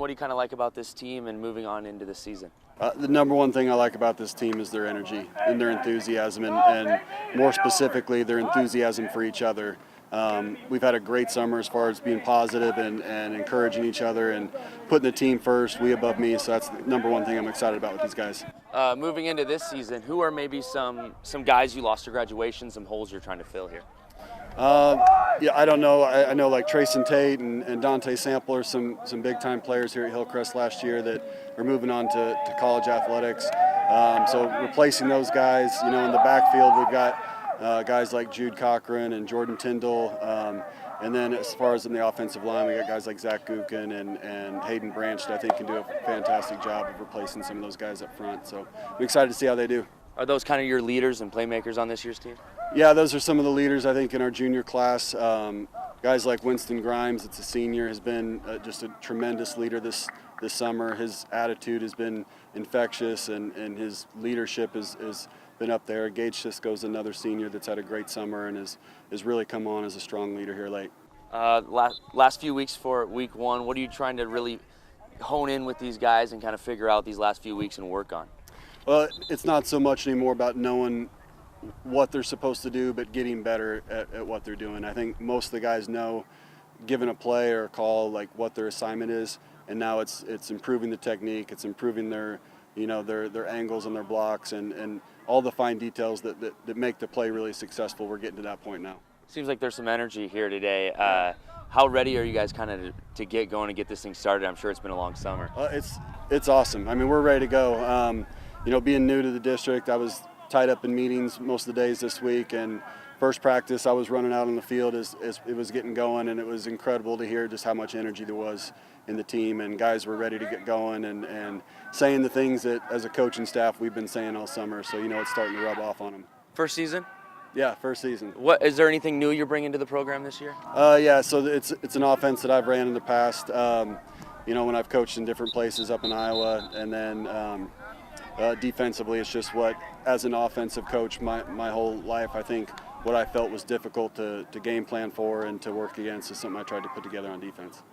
what do you kind of like about this team and moving on into the season? The number one thing I like about this team is their energy and their enthusiasm, and more specifically, their enthusiasm for each other. We've had a great summer as far as being positive and encouraging each other and putting the team first, we above me, so that's the number one thing I'm excited about with these guys. Moving into this season, who are maybe some guys you lost to graduation, some holes you're trying to fill here? Yeah, I don't know. I know like Trayson Tate and Dante Sample are some big-time players here at Hillcrest last year that are moving on to college athletics. So replacing those guys, in the backfield, we've got guys like Jude Cochran and Jordan Tyndall. And then as far as in the offensive line, we got guys like Zach Gukin and Hayden Branch that I think can do a fantastic job of replacing some of those guys up front. So I'm excited to see how they do. Are those kind of your leaders and playmakers on this year's team? Yeah, those are some of the leaders, I think, in our junior class. Guys like Winston Grimes, it's a senior, has been just a tremendous leader this summer. His attitude has been infectious, and his leadership has been up there. Gage Cisco's another senior that's had a great summer and has really come on as a strong leader here late. Last few weeks for week one, what are you trying to really hone in with these guys and kind of figure out these last few weeks and work on? Well, it's not so much anymore about knowing what they're supposed to do, but getting better at what they're doing. I think most of the guys know, given a play or a call, like what their assignment is, and now it's improving the technique, it's improving their angles and their blocks, and all the fine details that make the play really successful. We're getting to that point now. Seems like there's some energy here today. How ready are you guys kind of to get going and get this thing started? I'm sure it's been a long summer. It's awesome. I mean, we're ready to go. Being new to the district, I was tied up in meetings most of the days this week, and first practice I was running out on the field as it was getting going, and it was incredible to hear just how much energy there was in the team, and guys were ready to get going and saying the things that as a coaching staff we've been saying all summer, so it's starting to rub off on them. First season? Yeah, first season. What is there anything new you're bringing to the program this year? Yeah, so it's an offense that I've ran in the past, when I've coached in different places up in Iowa, and then defensively, it's just what, as an offensive coach my whole life, I think what I felt was difficult to game plan for and to work against is something I tried to put together on defense.